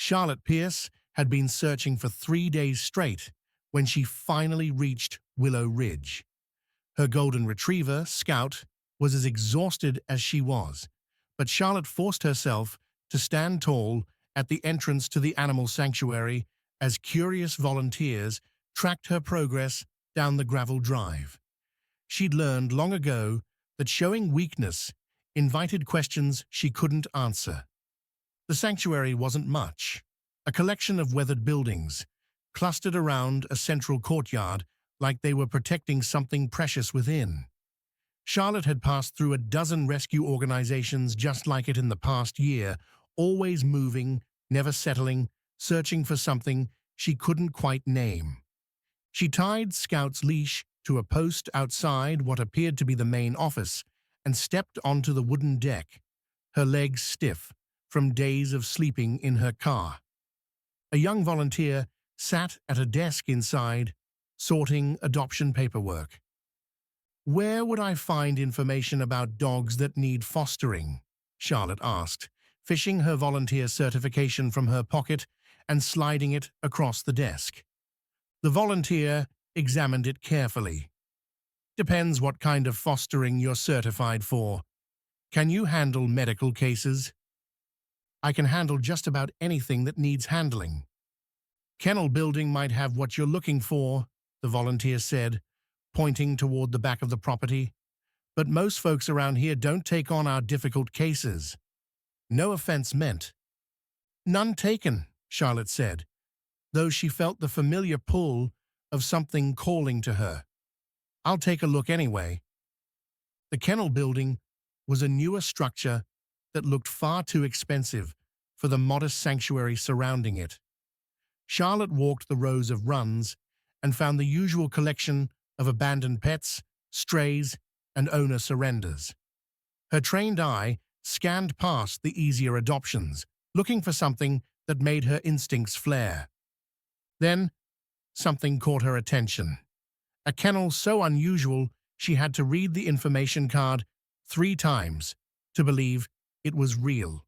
Charlotte Pierce had been searching for 3 days straight when she finally reached Willow Ridge. Her golden retriever, Scout, was as exhausted as she was, but Charlotte forced herself to stand tall at the entrance to the animal sanctuary as curious volunteers tracked her progress down the gravel drive. She'd learned long ago that showing weakness invited questions she couldn't answer. The sanctuary wasn't much, a collection of weathered buildings, clustered around a central courtyard like they were protecting something precious within. Charlotte had passed through a dozen rescue organizations just like it in the past year, always moving, never settling, searching for something she couldn't quite name. She tied Scout's leash to a post outside what appeared to be the main office and stepped onto the wooden deck, her legs stiff from days of sleeping in her car. A young volunteer sat at a desk inside, sorting adoption paperwork. "Where would I find information about dogs that need fostering?" Charlotte asked, fishing her volunteer certification from her pocket and sliding it across the desk. The volunteer examined it carefully. "Depends what kind of fostering you're certified for. Can you handle medical cases?" "I can handle just about anything that needs handling." "Kennel building might have what you're looking for," the volunteer said, pointing toward the back of the property. "But most folks around here don't take on our difficult cases." No offense meant. "None taken," Charlotte said, though she felt the familiar pull of something calling to her. "I'll take a look anyway." The kennel building was a newer structure that looked far too expensive for the modest sanctuary surrounding it. Charlotte walked the rows of runs and found the usual collection of abandoned pets, strays, and owner surrenders. Her trained eye scanned past the easier adoptions, looking for something that made her instincts flare. Then, something caught her attention. A kennel so unusual she had to read the information card 3 times to believe it was real.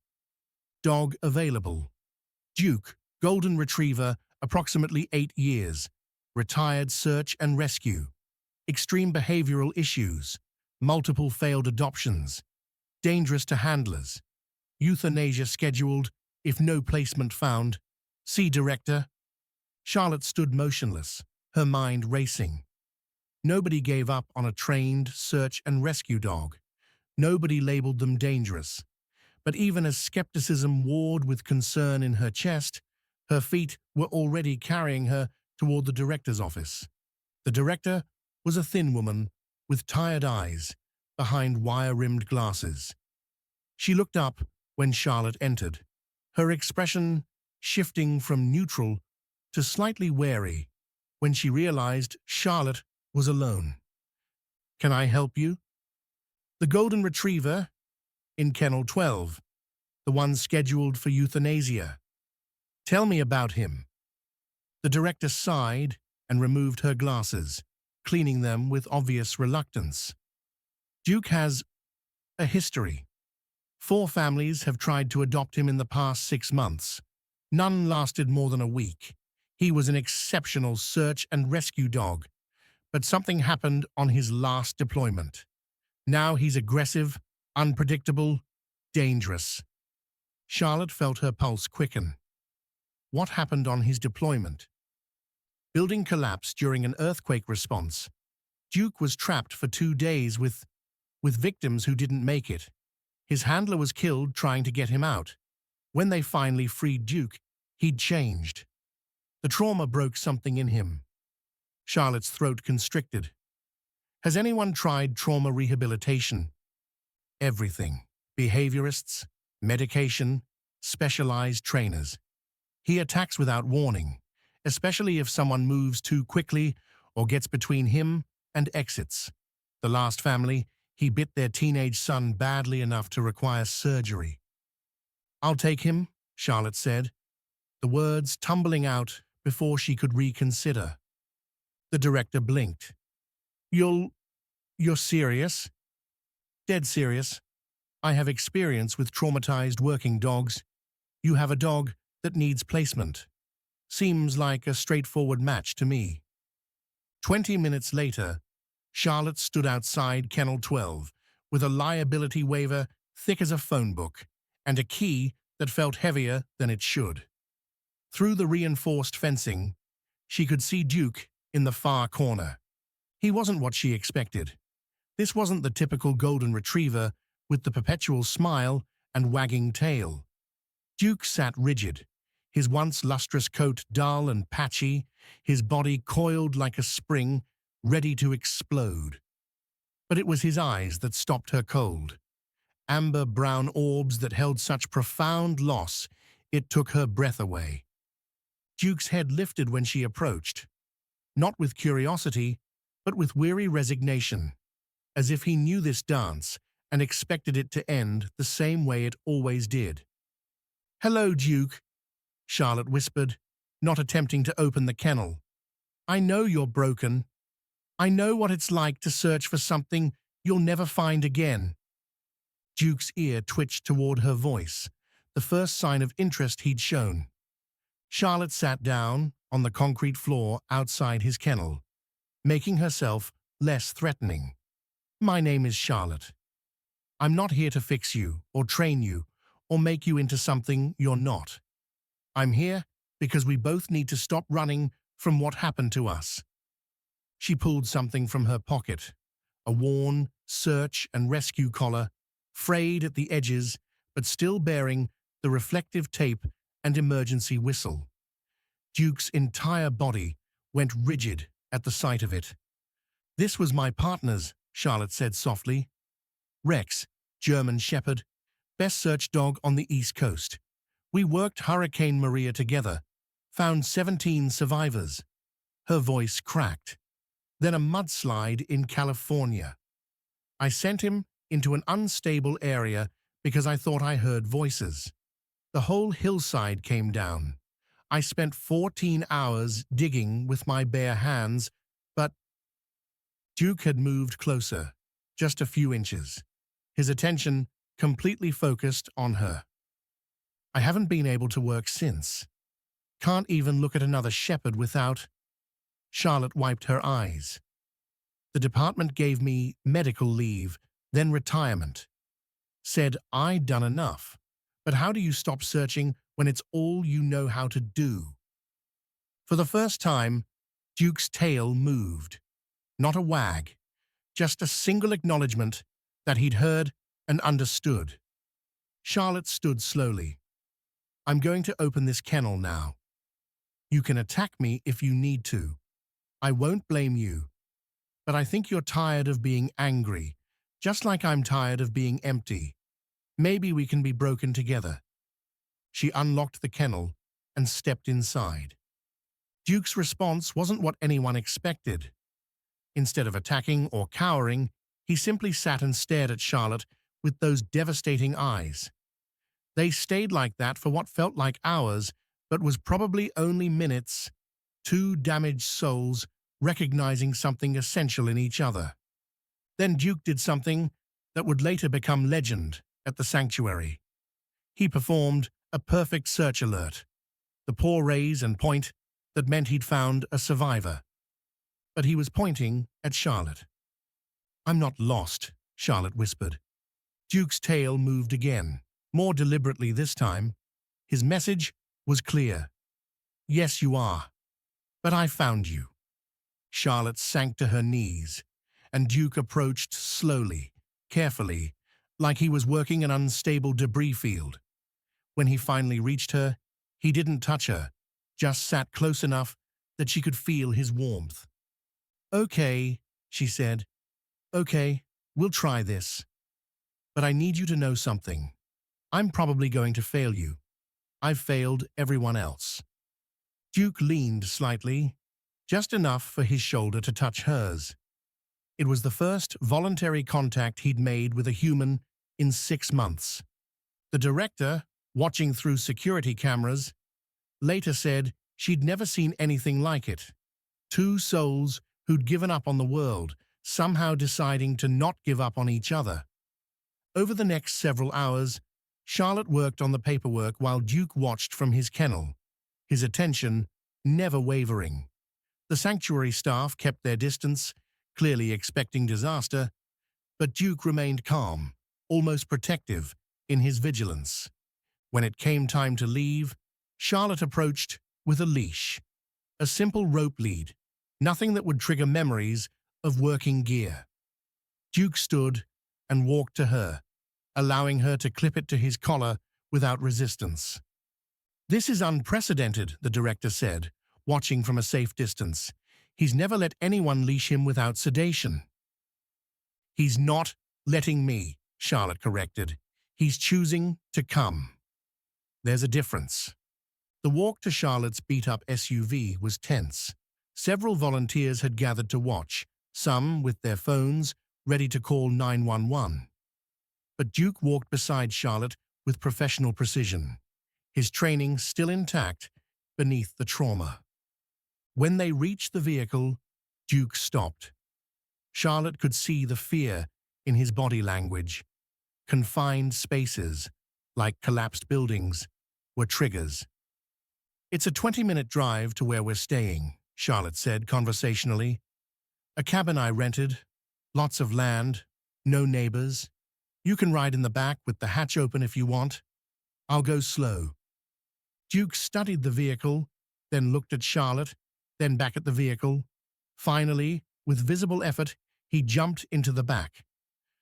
Dog available. Duke, golden retriever, approximately 8 years. Retired search and rescue. Extreme behavioral issues. Multiple failed adoptions. Dangerous to handlers. Euthanasia scheduled if no placement found. See director. Charlotte stood motionless, her mind racing. Nobody gave up on a trained search and rescue dog. Nobody labeled them dangerous. But even as skepticism warred with concern in her chest, her feet were already carrying her toward the director's office. The director was a thin woman with tired eyes behind wire-rimmed glasses. She looked up when Charlotte entered, her expression shifting from neutral to slightly wary when she realized Charlotte was alone. "Can I help you?" "The golden retriever in kennel 12, the one scheduled for euthanasia." "Tell me about him." The director sighed and removed her glasses, cleaning them with obvious reluctance. "Duke has a history. 4 families have tried to adopt him in the past 6 months. None lasted more than a week. He was an exceptional search and rescue dog, but something happened on his last deployment. Now he's aggressive, unpredictable, dangerous." Charlotte felt her pulse quicken. What happened on his deployment? Building collapsed during an earthquake response. Duke was trapped for 2 days with victims who didn't make it. His handler was killed trying to get him out. When they finally freed Duke, he'd changed. The trauma broke something in him. Charlotte's throat constricted. "Has anyone tried trauma rehabilitation?" "Everything. Behaviorists, medication, specialized trainers. He attacks without warning, especially if someone moves too quickly or gets between him and exits. The last family, he bit their teenage son badly enough to require surgery." "I'll take him," Charlotte said, the words tumbling out before she could reconsider. The director blinked. You're serious?" "Dead serious. I have experience with traumatized working dogs. You have a dog that needs placement. Seems like a straightforward match to me. 20 minutes later, Charlotte stood outside Kennel 12 with a liability waiver thick as a phone book and a key that felt heavier than it should. Through the reinforced fencing, she could see Duke in the far corner. He wasn't what she expected. This wasn't the typical golden retriever with the perpetual smile and wagging tail. Duke sat rigid, his once lustrous coat dull and patchy, his body coiled like a spring, ready to explode. But it was his eyes that stopped her cold. Amber-brown orbs that held such profound loss, it took her breath away. Duke's head lifted when she approached, not with curiosity, but with weary resignation, as if he knew this dance and expected it to end the same way it always did. "Hello, Duke," Charlotte whispered, not attempting to open the kennel. "I know you're broken. I know what it's like to search for something you'll never find again." Duke's ear twitched toward her voice, the first sign of interest he'd shown. Charlotte sat down on the concrete floor outside his kennel, making herself less threatening. "My name is Charlotte. I'm not here to fix you or train you or make you into something you're not. I'm here because we both need to stop running from what happened to us." She pulled something from her pocket, a worn search and rescue collar, frayed at the edges but still bearing the reflective tape and emergency whistle. Duke's entire body went rigid at the sight of it. "This was my partner's," Charlotte said softly. "Rex, German Shepherd, best search dog on the East Coast. We worked Hurricane Maria together, found 17 survivors." Her voice cracked. "Then a mudslide in California. I sent him into an unstable area because I thought I heard voices. The whole hillside came down. I spent 14 hours digging with my bare hands, but—" Duke had moved closer, just a few inches, his attention completely focused on her. "I haven't been able to work since. Can't even look at another shepherd without—" Charlotte wiped her eyes. "The department gave me medical leave, then retirement. Said I'd done enough. But how do you stop searching when it's all you know how to do?" For the first time, Duke's tail moved. Not a wag, just a single acknowledgement that he'd heard and understood. Charlotte stood slowly. "I'm going to open this kennel now. You can attack me if you need to. I won't blame you. But I think you're tired of being angry, just like I'm tired of being empty. Maybe we can be broken together." She unlocked the kennel and stepped inside. Duke's response wasn't what anyone expected. Instead of attacking or cowering, he simply sat and stared at Charlotte with those devastating eyes. They stayed like that for what felt like hours, but was probably only minutes, two damaged souls recognizing something essential in each other. Then Duke did something that would later become legend at the sanctuary. He performed a perfect search alert, the paw raise and point that meant he'd found a survivor. But he was pointing at Charlotte. "I'm not lost," Charlotte whispered. Duke's tail moved again, more deliberately this time. His message was clear. "Yes, you are. But I found you." Charlotte sank to her knees, and Duke approached slowly, carefully, like he was working an unstable debris field. When he finally reached her, he didn't touch her, just sat close enough that she could feel his warmth. "Okay," she said. "Okay, we'll try this. But I need you to know something. I'm probably going to fail you. I've failed everyone else." Duke leaned slightly, just enough for his shoulder to touch hers. It was the first voluntary contact he'd made with a human in 6 months. The director, watching through security cameras, later said she'd never seen anything like it. Two souls who'd given up on the world, somehow deciding to not give up on each other. Over the next several hours, Charlotte worked on the paperwork while Duke watched from his kennel, his attention never wavering. The sanctuary staff kept their distance, clearly expecting disaster, but Duke remained calm, almost protective, in his vigilance. When it came time to leave, Charlotte approached with a leash, a simple rope lead, nothing that would trigger memories of working gear. Duke stood and walked to her, allowing her to clip it to his collar without resistance. "This is unprecedented," the director said, watching from a safe distance. "He's never let anyone leash him without sedation." "He's not letting me," Charlotte corrected. "He's choosing to come." There's a difference. The walk to Charlotte's beat-up SUV was tense. Several volunteers had gathered to watch, some with their phones ready to call 911. But Duke walked beside Charlotte with professional precision, his training still intact beneath the trauma. When they reached the vehicle, Duke stopped. Charlotte could see the fear in his body language. Confined spaces, like collapsed buildings, were triggers. "It's a 20-minute drive to where we're staying," Charlotte said conversationally. "A cabin I rented, lots of land, no neighbors. You can ride in the back with the hatch open if you want. I'll go slow." Duke studied the vehicle, then looked at Charlotte, then back at the vehicle. Finally, with visible effort, he jumped into the back.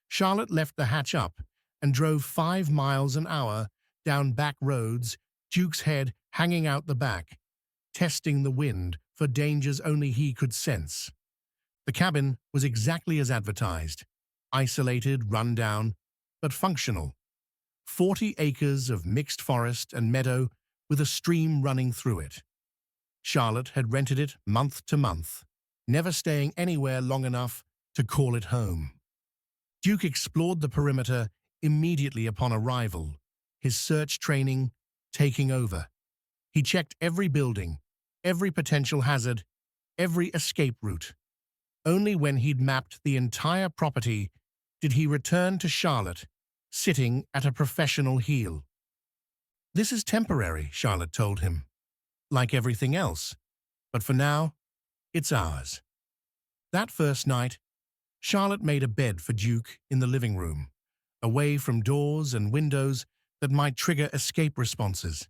Charlotte left the hatch up and drove 5 miles an hour down back roads, Duke's head hanging out the back, testing the wind for dangers only he could sense. The cabin was exactly as advertised, isolated, run-down, but functional. 40 acres of mixed forest and meadow with a stream running through it. Charlotte had rented it month to month, never staying anywhere long enough to call it home. Duke explored the perimeter immediately upon arrival, his search training taking over. He checked every building, every potential hazard, every escape route. Only when he'd mapped the entire property did he return to Charlotte, sitting at a professional heel. "This is temporary," Charlotte told him. "Like everything else. But for now, it's ours." That first night, Charlotte made a bed for Duke in the living room, away from doors and windows that might trigger escape responses.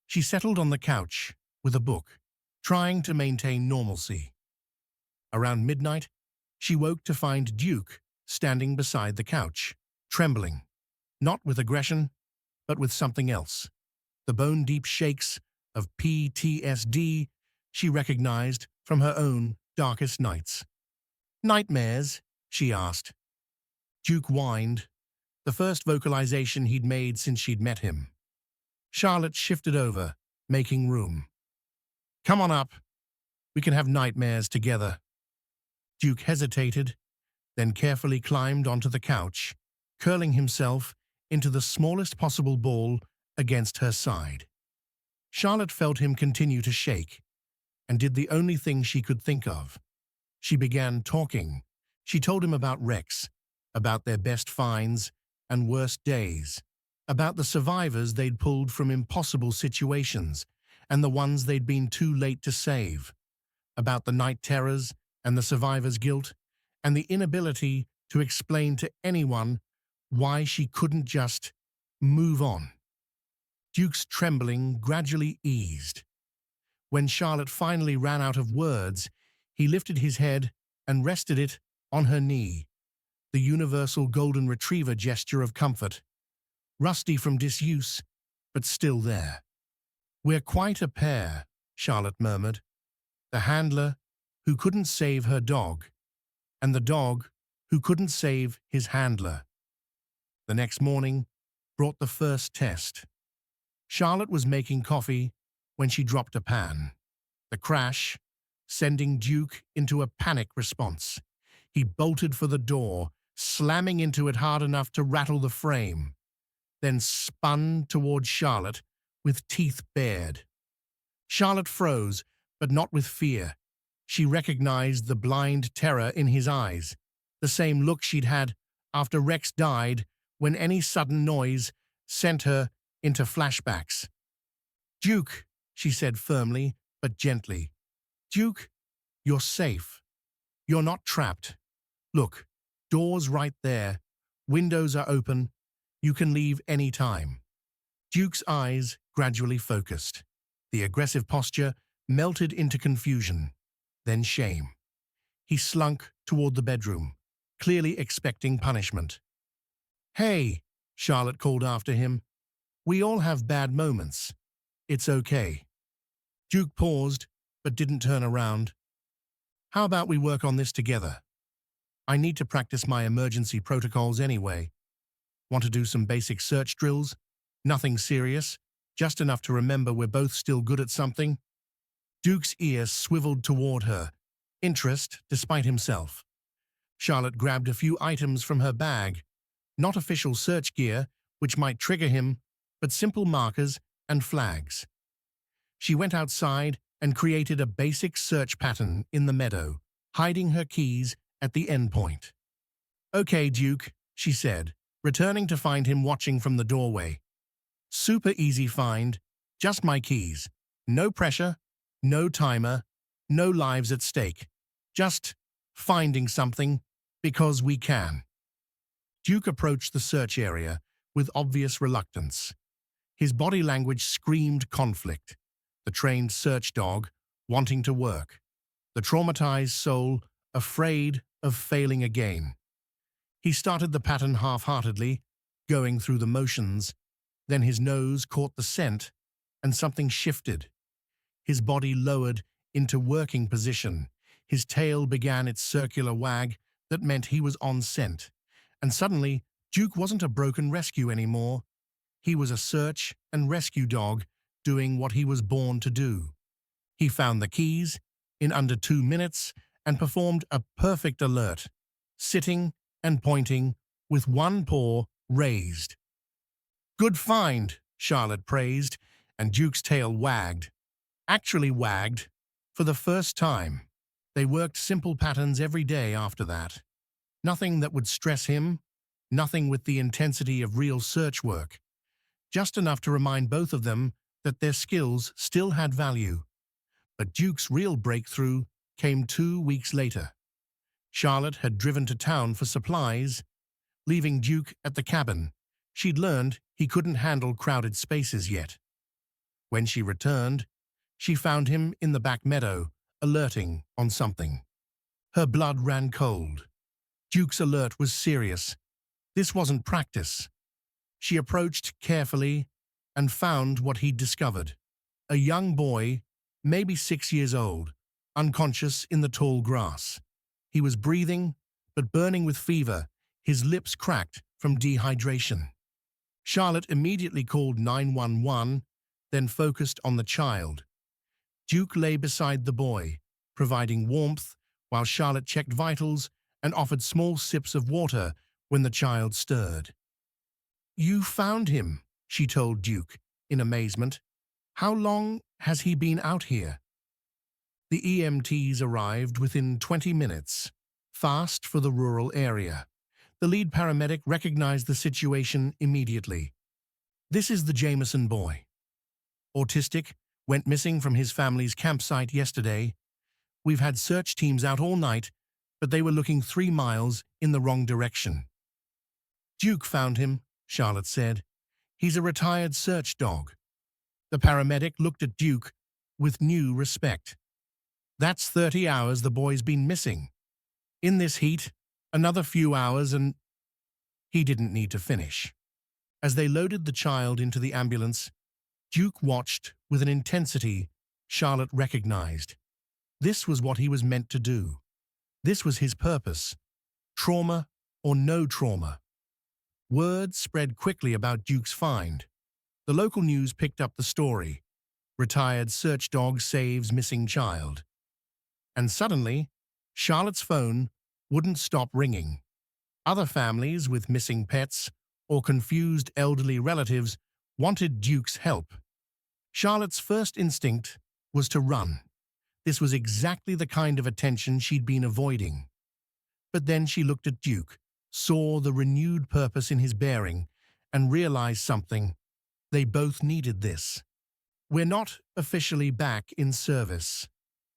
She settled on the couch with a book, trying to maintain normalcy. Around midnight, she woke to find Duke standing beside the couch, trembling, not with aggression, but with something else. The bone-deep shakes of PTSD she recognized from her own darkest nights. "Nightmares?" she asked. Duke whined, the first vocalization he'd made since she'd met him. Charlotte shifted over, making room. "Come on up. We can have nightmares together." Duke hesitated, then carefully climbed onto the couch, curling himself into the smallest possible ball against her side. Charlotte felt him continue to shake, and did the only thing she could think of. She began talking. She told him about Rex, about their best finds and worst days, about the survivors they'd pulled from impossible situations and the ones they'd been too late to save, about the night terrors and the survivors' guilt, and the inability to explain to anyone why she couldn't just move on. Duke's trembling gradually eased. When Charlotte finally ran out of words, he lifted his head and rested it on her knee, the universal golden retriever gesture of comfort, rusty from disuse, but still there. "We're quite a pair," Charlotte murmured. "The handler who couldn't save her dog, and the dog who couldn't save his handler." The next morning brought the first test. Charlotte was making coffee when she dropped a pan. The crash, sending Duke into a panic response. He bolted for the door, slamming into it hard enough to rattle the frame, then spun toward Charlotte with teeth bared. Charlotte froze, but not with fear. She recognized the blind terror in his eyes, the same look she'd had after Rex died, when any sudden noise sent her into flashbacks. "Duke," she said firmly but gently. "Duke, you're safe. You're not trapped. Look, doors right there. Windows are open. You can leave any time." Duke's eyes gradually focused. The aggressive posture melted into confusion, then shame. He slunk toward the bedroom, clearly expecting punishment. "Hey," Charlotte called after him. "We all have bad moments. It's okay." Duke paused, but didn't turn around. "How about we work on this together? I need to practice my emergency protocols anyway. Want to do some basic search drills? Nothing serious, just enough to remember we're both still good at something." Duke's ear swiveled toward her, interest despite himself. Charlotte grabbed a few items from her bag, not official search gear, which might trigger him, but simple markers and flags. She went outside and created a basic search pattern in the meadow, hiding her keys at the endpoint. "Okay, Duke," she said, returning to find him watching from the doorway. "Super easy find, just my keys. No pressure, no timer, no lives at stake. Just finding something because we can." Duke approached the search area with obvious reluctance. His body language screamed conflict. The trained search dog wanting to work. The traumatized soul afraid of failing again. He started the pattern half-heartedly, going through the motions. Then his nose caught the scent, and something shifted. His body lowered into working position. His tail began its circular wag that meant he was on scent. And suddenly, Duke wasn't a broken rescue anymore. He was a search and rescue dog doing what he was born to do. He found the keys in under 2 minutes and performed a perfect alert, sitting and pointing with one paw raised. "Good find," Charlotte praised, and Duke's tail wagged. Actually wagged, for the first time. They worked simple patterns every day after that. Nothing that would stress him, nothing with the intensity of real search work. Just enough to remind both of them that their skills still had value. But Duke's real breakthrough came 2 weeks later. Charlotte had driven to town for supplies, leaving Duke at the cabin. She'd learned he couldn't handle crowded spaces yet. When she returned, she found him in the back meadow, alerting on something. Her blood ran cold. Duke's alert was serious. This wasn't practice. She approached carefully and found what he'd discovered. A young boy, maybe 6 years old, unconscious in the tall grass. He was breathing, but burning with fever, his lips cracked from dehydration. Charlotte immediately called 911, then focused on the child. Duke lay beside the boy, providing warmth while Charlotte checked vitals and offered small sips of water when the child stirred. "You found him," she told Duke, in amazement. "How long has he been out here?" The EMTs arrived within 20 minutes, fast for the rural area. The lead paramedic recognized the situation immediately. "This is the Jameson boy. Autistic, went missing from his family's campsite yesterday. We've had search teams out all night, but they were looking 3 miles in the wrong direction." "Duke found him," Charlotte said. "He's a retired search dog." The paramedic looked at Duke with new respect. "That's 30 hours the boy's been missing. In this heat, another few hours and—" He didn't need to finish. As they loaded the child into the ambulance, Duke watched with an intensity Charlotte recognized. This was what he was meant to do. This was his purpose. Trauma or no trauma. Word spread quickly about Duke's find. The local news picked up the story. Retired search dog saves missing child. And suddenly, Charlotte's phone wouldn't stop ringing. Other families with missing pets or confused elderly relatives wanted Duke's help. Charlotte's first instinct was to run. This was exactly the kind of attention she'd been avoiding. But then she looked at Duke, saw the renewed purpose in his bearing, and realized something. They both needed this. "We're not officially back in service,"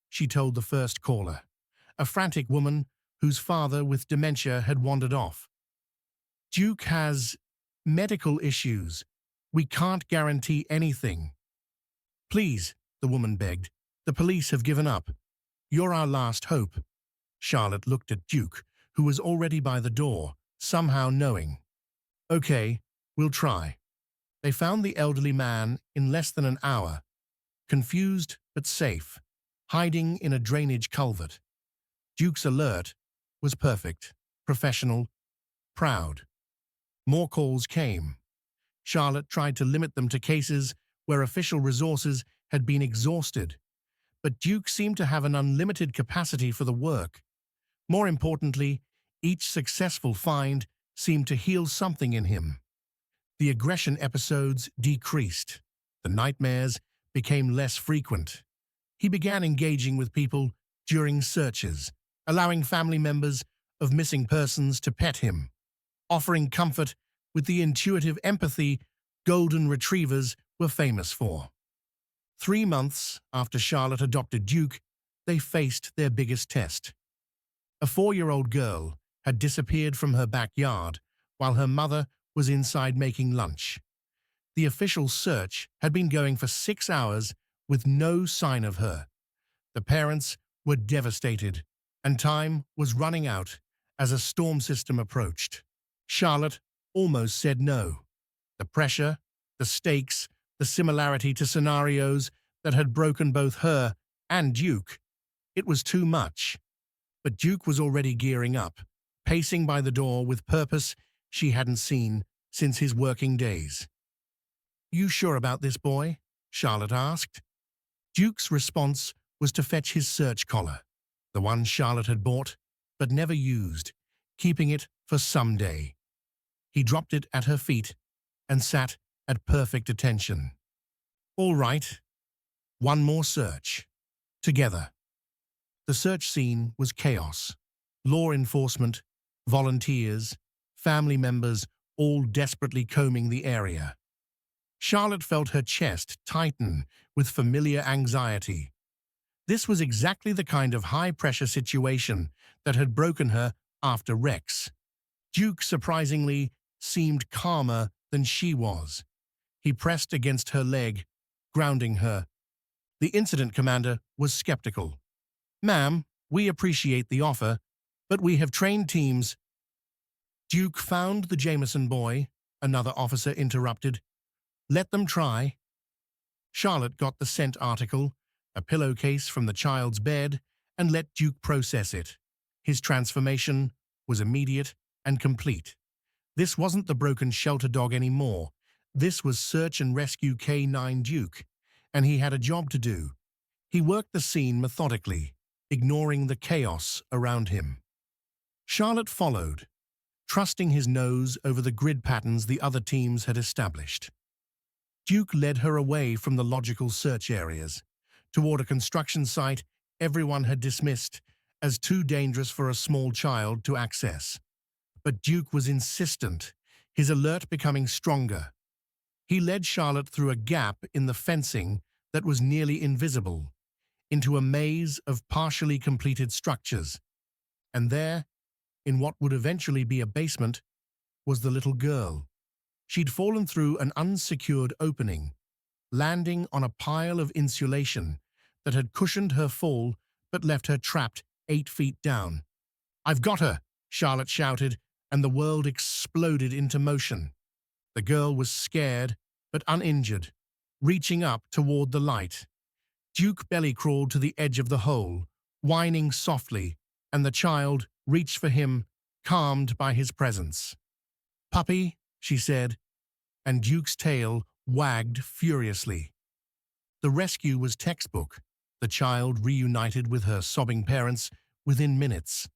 she told the first caller, a frantic woman whose father with dementia had wandered off. "Duke has medical issues. We can't guarantee anything." "Please," the woman begged. "The police have given up. You're our last hope." Charlotte looked at Duke, who was already by the door, somehow knowing. "Okay, we'll try." They found the elderly man in less than an hour, confused but safe, hiding in a drainage culvert. Duke's alert was perfect, professional, proud. More calls came. Charlotte tried to limit them to cases where official resources had been exhausted, but Duke seemed to have an unlimited capacity for the work. More importantly, each successful find seemed to heal something in him. The aggression episodes decreased. The nightmares became less frequent. He began engaging with people during searches, allowing family members of missing persons to pet him, offering comfort with the intuitive empathy golden retrievers were famous for. 3 months after Charlotte adopted Duke, they faced their biggest test. A 4-year-old girl had disappeared from her backyard while her mother was inside making lunch. The official search had been going for 6 hours with no sign of her. The parents were devastated, and time was running out as a storm system approached. Charlotte almost said no. The pressure, the stakes, the similarity to scenarios that had broken both her and Duke. It was too much. But Duke was already gearing up, pacing by the door with purpose she hadn't seen since his working days. "You sure about this, boy?" Charlotte asked. Duke's response was to fetch his search collar, the one Charlotte had bought but never used, keeping it for someday. He dropped it at her feet and sat at perfect attention. "All right, one more search. Together." The search scene was chaos. Law enforcement, volunteers, family members all desperately combing the area. Charlotte felt her chest tighten with familiar anxiety. This was exactly the kind of high-pressure situation that had broken her after Rex. Duke, surprisingly, seemed calmer than she was. He pressed against her leg, grounding her. The incident commander was skeptical. "Ma'am, we appreciate the offer, but we have trained teams." "Duke found the Jameson boy," another officer interrupted. "Let them try." Charlotte got the scent article, a pillowcase from the child's bed, and let Duke process it. His transformation was immediate and complete. This wasn't the broken shelter dog anymore. This was Search and Rescue K9 Duke, and he had a job to do. He worked the scene methodically, ignoring the chaos around him. Charlotte followed, trusting his nose over the grid patterns the other teams had established. Duke led her away from the logical search areas, toward a construction site everyone had dismissed as too dangerous for a small child to access. But Duke was insistent, his alert becoming stronger. He led Charlotte through a gap in the fencing that was nearly invisible, into a maze of partially completed structures. And there, in what would eventually be a basement, was the little girl. She'd fallen through an unsecured opening, landing on a pile of insulation that had cushioned her fall but left her trapped 8 feet down. "I've got her!" Charlotte shouted, and the world exploded into motion. The girl was scared but uninjured, reaching up toward the light. Duke belly-crawled to the edge of the hole, whining softly, and the child reached for him, calmed by his presence. "Puppy," she said, and Duke's tail wagged furiously. The rescue was textbook. The child reunited with her sobbing parents within minutes,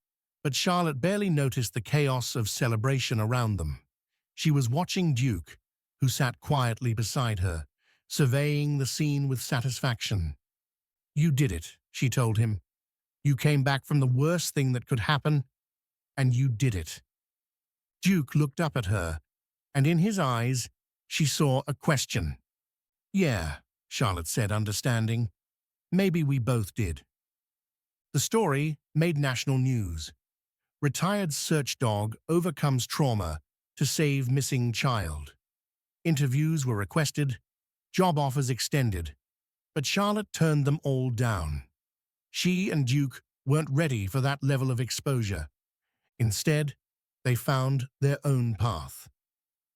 but Charlotte barely noticed the chaos of celebration around them. She was watching Duke, who sat quietly beside her, surveying the scene with satisfaction. "You did it," she told him. "You came back from the worst thing that could happen, and you did it." Duke looked up at her, and in his eyes she saw a question. "Yeah," Charlotte said, understanding. "Maybe we both did." The story made national news. Retired search dog overcomes trauma to save missing child. Interviews were requested, job offers extended, but Charlotte turned them all down. She and Duke weren't ready for that level of exposure. Instead, they found their own path.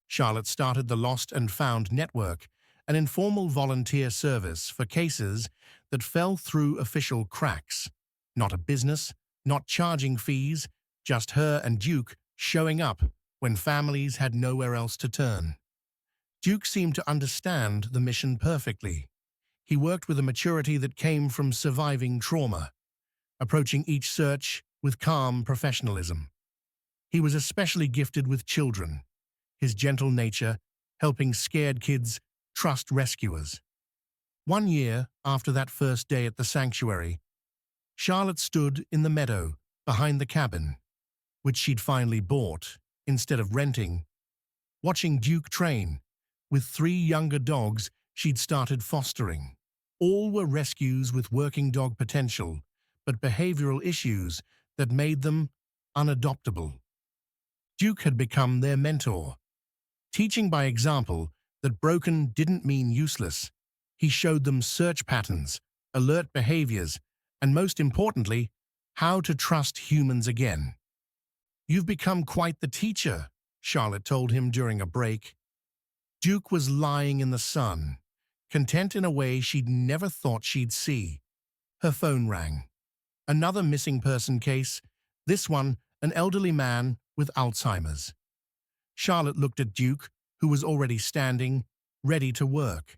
Charlotte started the Lost and Found Network, an informal volunteer service for cases that fell through official cracks. Not a business, not charging fees, just her and Duke showing up when families had nowhere else to turn. Duke seemed to understand the mission perfectly. He worked with a maturity that came from surviving trauma, approaching each search with calm professionalism. He was especially gifted with children, his gentle nature helping scared kids trust rescuers. 1 year after that first day at the sanctuary, Charlotte stood in the meadow behind the cabin, which she'd finally bought instead of renting, watching Duke train with 3 younger dogs she'd started fostering. All were rescues with working dog potential, but behavioral issues that made them unadoptable. Duke had become their mentor, teaching by example that broken didn't mean useless. He showed them search patterns, alert behaviors, and most importantly, how to trust humans again. "You've become quite the teacher," Charlotte told him during a break. Duke was lying in the sun, content in a way she'd never thought she'd see. Her phone rang. Another missing person case, this one an elderly man with Alzheimer's. Charlotte looked at Duke, who was already standing, ready to work.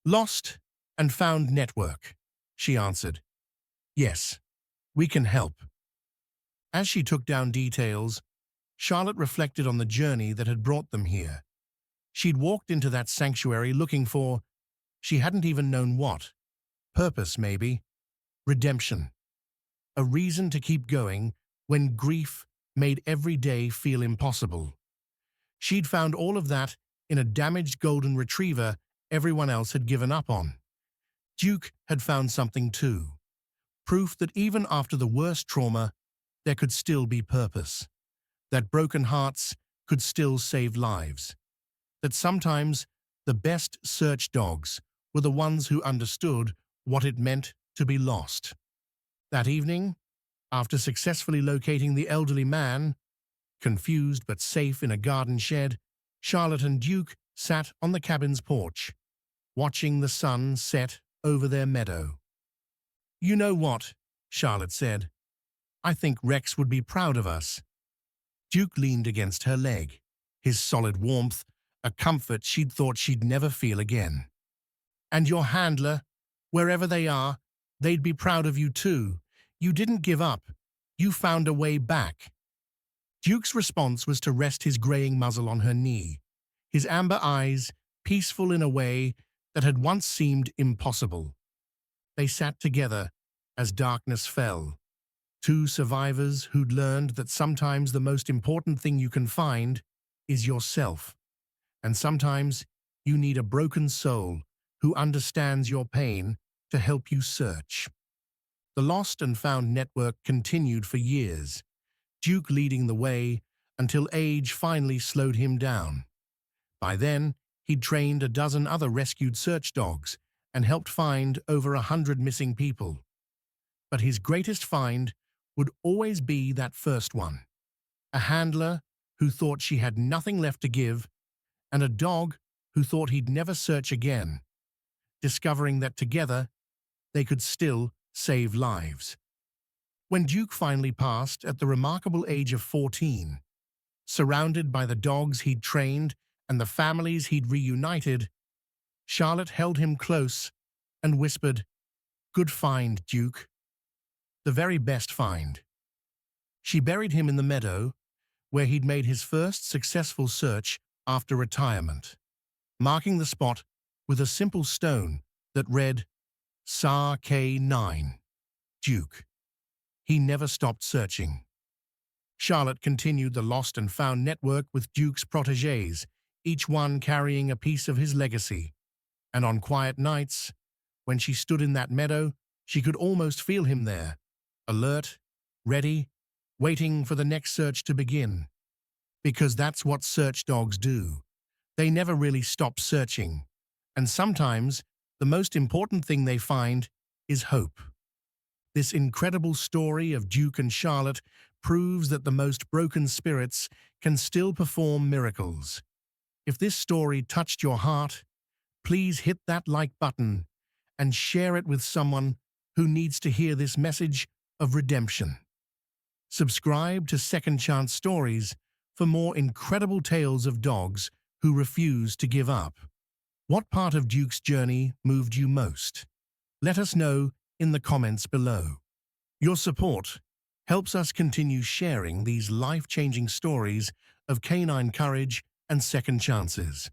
"Lost and Found Network," she answered. "Yes, we can help." As she took down details, Charlotte reflected on the journey that had brought them here. She'd walked into that sanctuary looking for, she hadn't even known what. Purpose, maybe. Redemption. A reason to keep going when grief made every day feel impossible. She'd found all of that in a damaged golden retriever everyone else had given up on. Duke had found something too. Proof that even after the worst trauma, there could still be purpose. That broken hearts could still save lives. That sometimes the best search dogs were the ones who understood what it meant to be lost. That evening, after successfully locating the elderly man, confused but safe in a garden shed, Charlotte and Duke sat on the cabin's porch, watching the sun set over their meadow. "You know what?" Charlotte said. "I think Rex would be proud of us." Duke leaned against her leg, his solid warmth a comfort she'd thought she'd never feel again. "And your handler, wherever they are, they'd be proud of you too. You didn't give up. You found a way back." Duke's response was to rest his graying muzzle on her knee, his amber eyes peaceful in a way that had once seemed impossible. They sat together as darkness fell. Two survivors who'd learned that sometimes the most important thing you can find is yourself. And sometimes you need a broken soul who understands your pain to help you search. The Lost and Found Network continued for years, Duke leading the way until age finally slowed him down. By then, he'd trained a dozen other rescued search dogs and helped find over 100 missing people. But his greatest find would always be that first one. A handler who thought she had nothing left to give, and a dog who thought he'd never search again, discovering that together they could still save lives. When Duke finally passed at the remarkable age of 14, surrounded by the dogs he'd trained and the families he'd reunited, Charlotte held him close and whispered, "Good find, Duke. The very best find." She buried him in the meadow, where he'd made his first successful search after retirement, marking the spot with a simple stone that read, SAR K9, Duke. He never stopped searching. Charlotte continued the lost and found network with Duke's protégés, each one carrying a piece of his legacy. And on quiet nights, when she stood in that meadow, she could almost feel him there, alert, ready, waiting for the next search to begin. Because that's what search dogs do. They never really stop searching. And sometimes, the most important thing they find is hope. This incredible story of Duke and Charlotte proves that the most broken spirits can still perform miracles. If this story touched your heart, please hit that like button and share it with someone who needs to hear this message of redemption. Subscribe to Second Chance Stories for more incredible tales of dogs who refuse to give up. What part of Duke's journey moved you most? Let us know in the comments below. Your support helps us continue sharing these life-changing stories of canine courage and second chances.